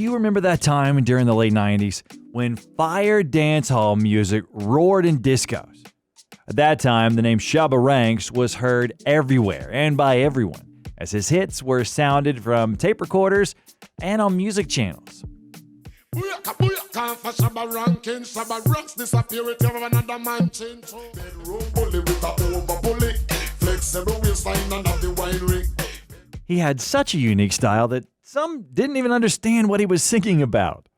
you remember that time during the late 90s when fire dancehall music roared in discos? At that time, the name Shabba Ranks was heard everywhere and by everyone, as his hits were sounded from tape recorders and on music channels. Shabba Ranks disappear with another man change. Bedroom bully with a over bully. Flexible waistline and the wine ring. He had such a unique style that some didn't even understand what he was singing about.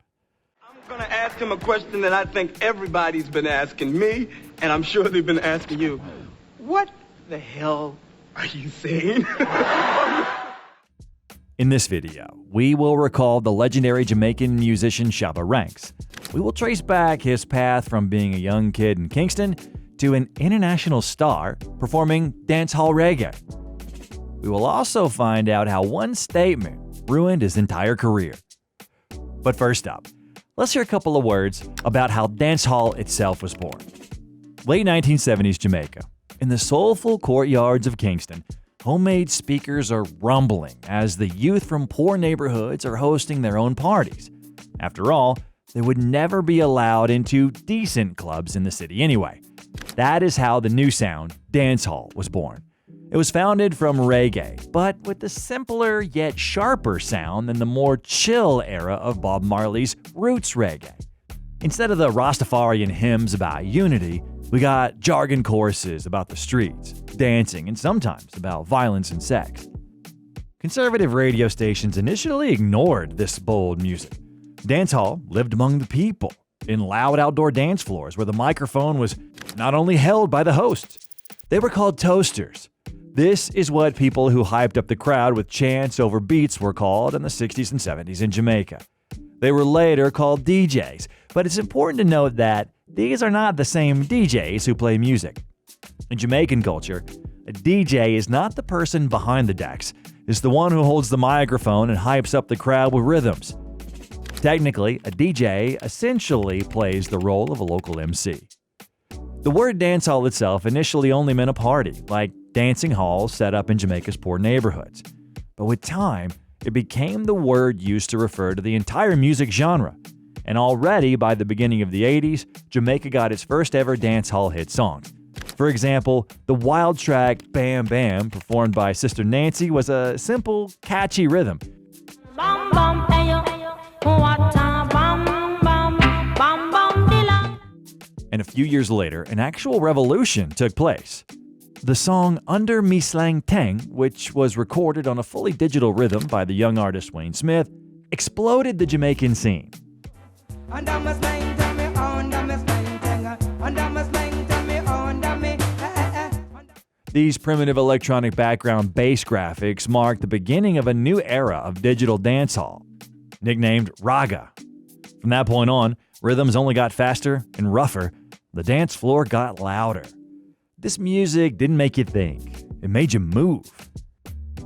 I'm going to ask him a question that I think everybody's been asking me, and I'm sure they've been asking you. What the hell are you saying? In this video, we will recall the legendary Jamaican musician Shabba Ranks. We will trace back his path from being a young kid in Kingston to an international star performing dancehall reggae. We will also find out how one statement ruined his entire career. But first up, let's hear a couple of words about how dancehall itself was born. Late 1970s Jamaica. In the soulful courtyards of Kingston, homemade speakers are rumbling as the youth from poor neighborhoods are hosting their own parties. After all, they would never be allowed into decent clubs in the city anyway. That is how the new sound, dancehall, was born. It was founded from reggae, but with the simpler yet sharper sound than the more chill era of Bob Marley's roots reggae. Instead of the Rastafarian hymns about unity, we got jargon choruses about the streets, dancing, and sometimes about violence and sex. Conservative radio stations initially ignored this bold music. Dancehall lived among the people, in loud outdoor dance floors where the microphone was not only held by the hosts, they were called toasters. This is what people who hyped up the crowd with chants over beats were called in the 60s and 70s in Jamaica. They were later called DJs, but it's important to note that these are not the same DJs who play music. In Jamaican culture, a DJ is not the person behind the decks, it's the one who holds the microphone and hypes up the crowd with rhythms. Technically, a DJ essentially plays the role of a local MC. The word dancehall itself initially only meant a party, like dancing halls set up in Jamaica's poor neighborhoods. But with time, it became the word used to refer to the entire music genre. And already by the beginning of the 80s, Jamaica got its first ever dancehall hit songs. For example, the wild track Bam Bam, performed by Sister Nancy, was a simple, catchy rhythm. Bam, bam, ayo, what a bam, bam, bam, bam, dilla. And a few years later, an actual revolution took place. The song Under Me Slang Tang, which was recorded on a fully digital rhythm by the young artist Wayne Smith, exploded the Jamaican scene. These primitive electronic background bass graphics marked the beginning of a new era of digital dancehall, nicknamed Raga. From that point on, rhythms only got faster and rougher. The dance floor got louder. This music didn't make you think, it made you move.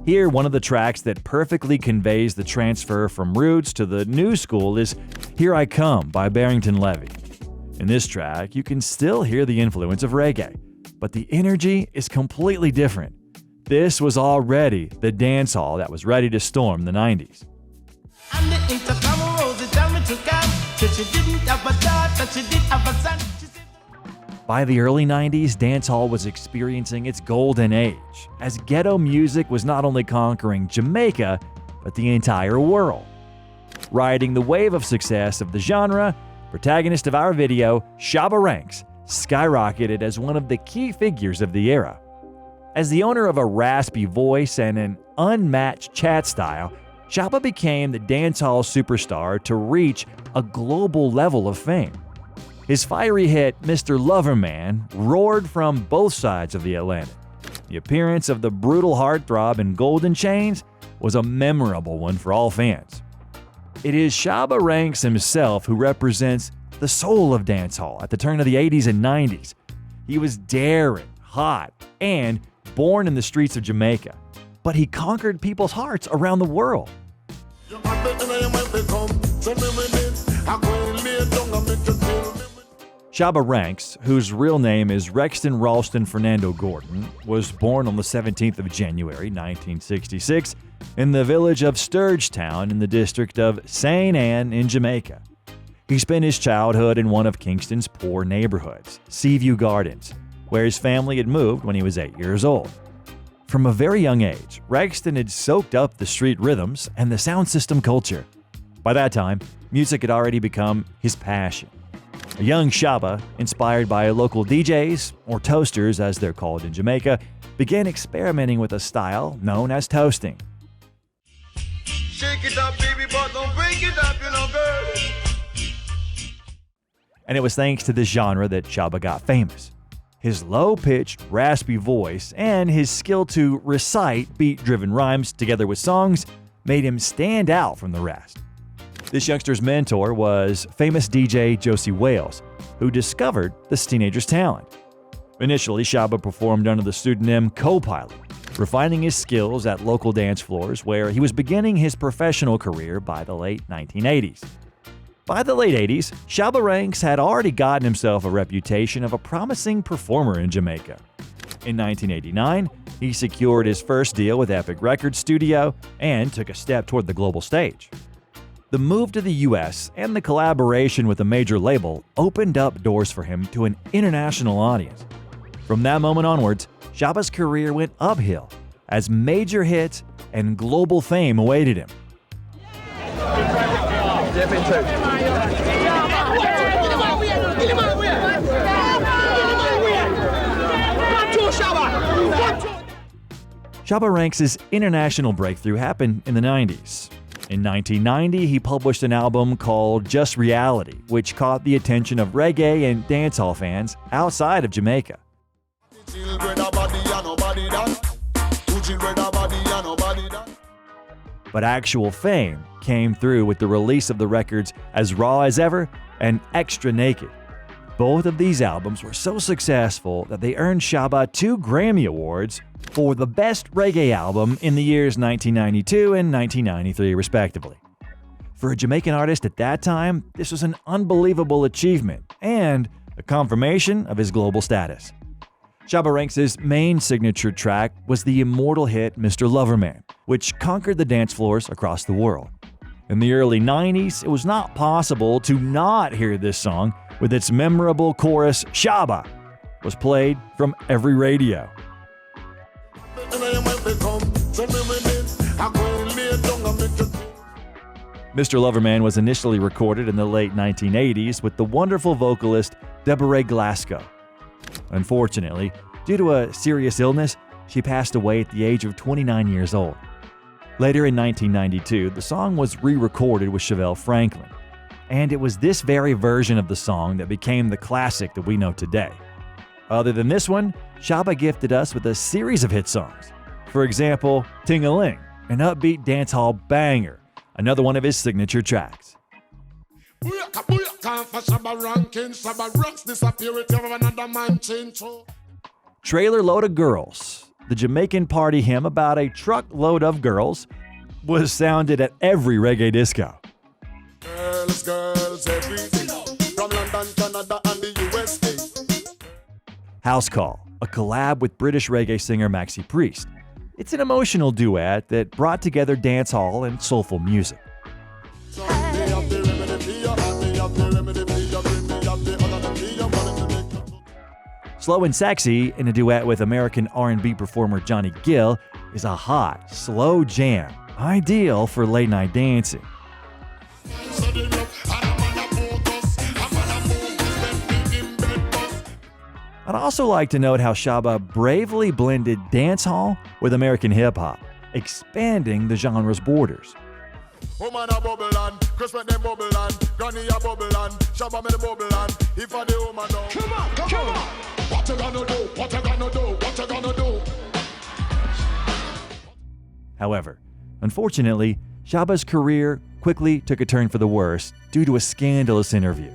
Here, one of the tracks that perfectly conveys the transfer from roots to the new school is Here I Come by Barrington Levy. In this track, you can still hear the influence of reggae, but the energy is completely different. This was already the dancehall that was ready to storm the 90s. And the intercom Rosie tell me to come, that she didn't have a daughter, she did have a son. By the early 90s, dancehall was experiencing its golden age, as ghetto music was not only conquering Jamaica, but the entire world. Riding the wave of success of the genre, protagonist of our video, Shabba Ranks, skyrocketed as one of the key figures of the era. As the owner of a raspy voice and an unmatched chat style, Shabba became the dancehall superstar to reach a global level of fame. His fiery hit, Mr. Loverman, roared from both sides of the Atlantic. The appearance of the brutal heartthrob in Golden Chains was a memorable one for all fans. It is Shabba Ranks himself who represents the soul of dancehall at the turn of the 80s and 90s. He was daring, hot, and born in the streets of Jamaica, but he conquered people's hearts around the world. Shabba Ranks, whose real name is Rexton Ralston Fernando Gordon, was born on the 17th of January 1966 in the village of Sturgetown in the district of St. Ann in Jamaica. He spent his childhood in one of Kingston's poor neighborhoods, Seaview Gardens, where his family had moved when he was 8 years old. From a very young age, Rexton had soaked up the street rhythms and the sound system culture. By that time, music had already become his passion. A young Shabba, inspired by local DJs, or toasters as they're called in Jamaica, began experimenting with a style known as toasting. Shake it up, baby, but don't break it up, you know, girl. And it was thanks to this genre that Shabba got famous. His low-pitched, raspy voice and his skill to recite beat-driven rhymes together with songs made him stand out from the rest. This youngster's mentor was famous DJ Josie Wales, who discovered this teenager's talent. Initially, Shabba performed under the pseudonym Co-Pilot, refining his skills at local dance floors where he was beginning his professional career by the late 1980s. By the late 80s, Shabba Ranks had already gotten himself a reputation of a promising performer in Jamaica. In 1989, he secured his first deal with Epic Records Studio and took a step toward the global stage. The move to the US and the collaboration with a major label opened up doors for him to an international audience. From that moment onwards, Shabba's career went uphill as major hits and global fame awaited him. Shabba Ranks' international breakthrough happened in the 90s. In 1990, he published an album called Just Reality, which caught the attention of reggae and dancehall fans outside of Jamaica. But actual fame came through with the release of the records As Raw as Ever and Extra Naked. Both of these albums were so successful that they earned Shabba 2 Grammy Awards for the Best Reggae Album in the years 1992 and 1993, respectively. For a Jamaican artist at that time, this was an unbelievable achievement and a confirmation of his global status. Shabba Ranks' main signature track was the immortal hit Mr. Loverman, which conquered the dance floors across the world. In the early 90s, it was not possible to not hear this song with its memorable chorus, Shabba, was played from every radio. Mr. Loverman was initially recorded in the late 1980s with the wonderful vocalist Deborah Glasgow. Unfortunately, due to a serious illness, she passed away at the age of 29 years old. Later in 1992, the song was re-recorded with Chevelle Franklin, and it was this very version of the song that became the classic that we know today. Other than this one, Shabba gifted us with a series of hit songs. For example, Ting-A-Ling, an upbeat dancehall banger, another one of his signature tracks. Trailer Load of Girls, the Jamaican party hymn about a truckload of girls, was sounded at every reggae disco. Girls, everything from London, Canada, and the USA. House Call, a collab with British reggae singer Maxi Priest. It's an emotional duet that brought together dancehall and soulful music. Slow and Sexy, in a duet with American R&B performer Johnny Gill, is a hot, slow jam, ideal for late-night dancing. I'd also like to note how Shabba bravely blended dancehall with American hip-hop, expanding the genre's borders. However, unfortunately, Shabba's career quickly took a turn for the worse due to a scandalous interview.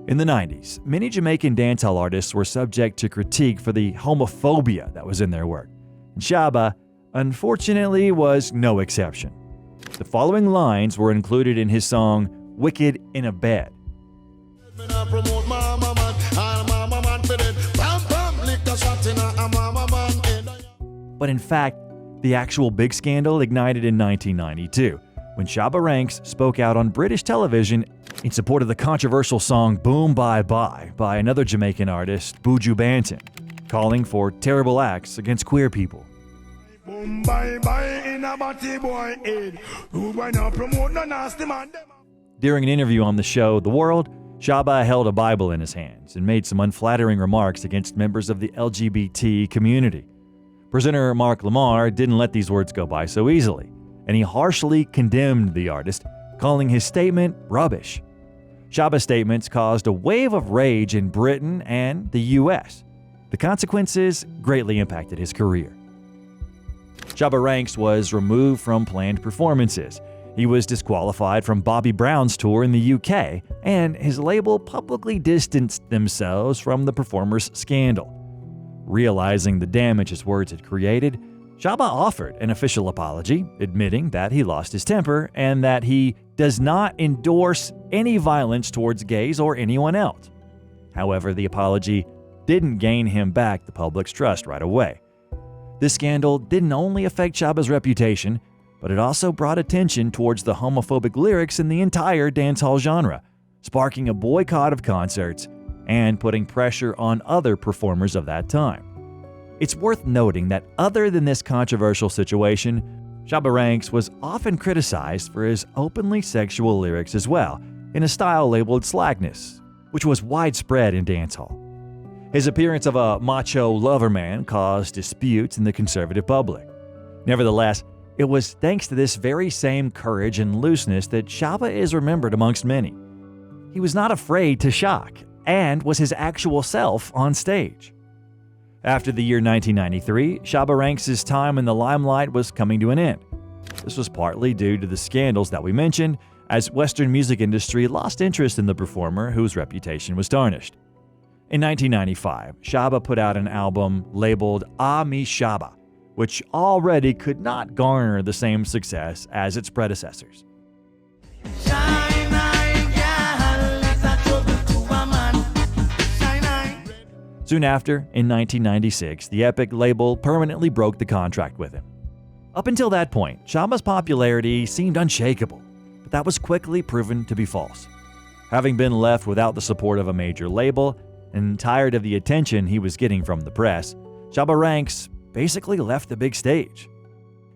In the 90s, many Jamaican dancehall artists were subject to critique for the homophobia that was in their work. And Shabba, unfortunately, was no exception. The following lines were included in his song, Wicked in a Bed. But in fact, the actual big scandal ignited in 1992, when Shabba Ranks spoke out on British television in support of the controversial song Boom Bye Bye by another Jamaican artist, Buju Banton, calling for terrible acts against queer people. Boom bye bye in a batty boy head. Who boy now promote no nasty man. During an interview on the show The World, Shabba held a Bible in his hands and made some unflattering remarks against members of the LGBT community. Presenter Mark Lamar didn't let these words go by so easily, and he harshly condemned the artist, calling his statement rubbish. Shabba's statements caused a wave of rage in Britain and the US. The consequences greatly impacted his career. Shabba Ranks was removed from planned performances. He was disqualified from Bobby Brown's tour in the UK, and his label publicly distanced themselves from the performer's scandal. Realizing the damage his words had created, Shabba offered an official apology, admitting that he lost his temper and that he does not endorse any violence towards gays or anyone else. However, the apology didn't gain him back the public's trust right away. This scandal didn't only affect Shabba's reputation, but it also brought attention towards the homophobic lyrics in the entire dancehall genre, sparking a boycott of concerts and putting pressure on other performers of that time. It's worth noting that other than this controversial situation, Shabba Ranks was often criticized for his openly sexual lyrics as well, in a style labeled slackness, which was widespread in dancehall. His appearance of a macho Loverman caused disputes in the conservative public. Nevertheless, it was thanks to this very same courage and looseness that Shabba is remembered amongst many. He was not afraid to shock, and was his actual self on stage. After the year 1993, Shabba Ranks' time in the limelight was coming to an end. This was partly due to the scandals that we mentioned, as Western music industry lost interest in the performer whose reputation was tarnished. In 1995, Shabba put out an album labeled Ah Mi Shabba, which already could not garner the same success as its predecessors. Soon after, in 1996, the Epic label permanently broke the contract with him. Up until that point, Shabba's popularity seemed unshakable, but that was quickly proven to be false. Having been left without the support of a major label and tired of the attention he was getting from the press, Shabba Ranks basically left the big stage.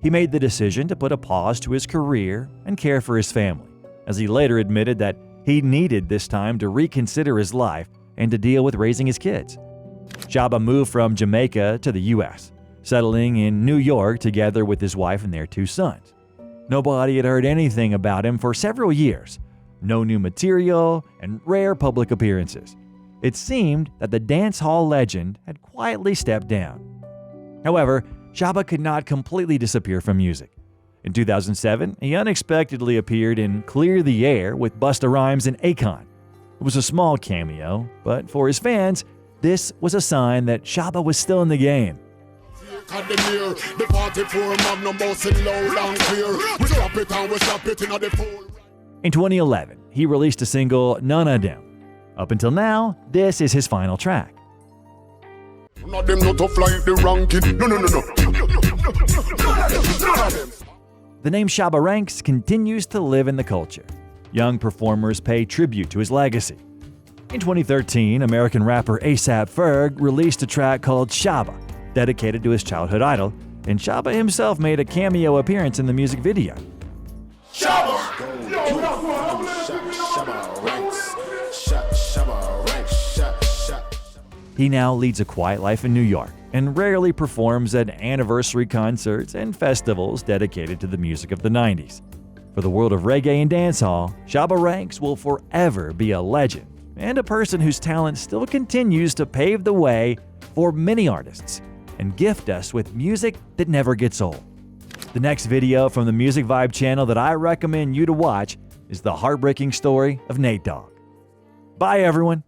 He made the decision to put a pause to his career and care for his family, as he later admitted that he needed this time to reconsider his life and to deal with raising his kids. Shabba moved from Jamaica to the US, settling in New York together with his wife and their 2 sons. Nobody had heard anything about him for several years. No new material and rare public appearances. It seemed that the dance hall legend had quietly stepped down. However, Shabba could not completely disappear from music. In 2007, he unexpectedly appeared in Clear the Air with Busta Rhymes and Akon. It was a small cameo, but for his fans, this was a sign that Shabba was still in the game. In 2011, he released a single, None of Them. Up until now, this is his final track. The name Shabba Ranks continues to live in the culture. Young performers pay tribute to his legacy. In 2013, American rapper A$AP Ferg released a track called Shabba, dedicated to his childhood idol, and Shabba himself made a cameo appearance in the music video. Shabba! He now leads a quiet life in New York and rarely performs at anniversary concerts and festivals dedicated to the music of the 90s. For the world of reggae and dancehall, Shabba Ranks will forever be a legend and a person whose talent still continues to pave the way for many artists and gift us with music that never gets old. The next video from the Music Vibe channel that I recommend you to watch is the heartbreaking story of Nate Dogg. Bye, everyone.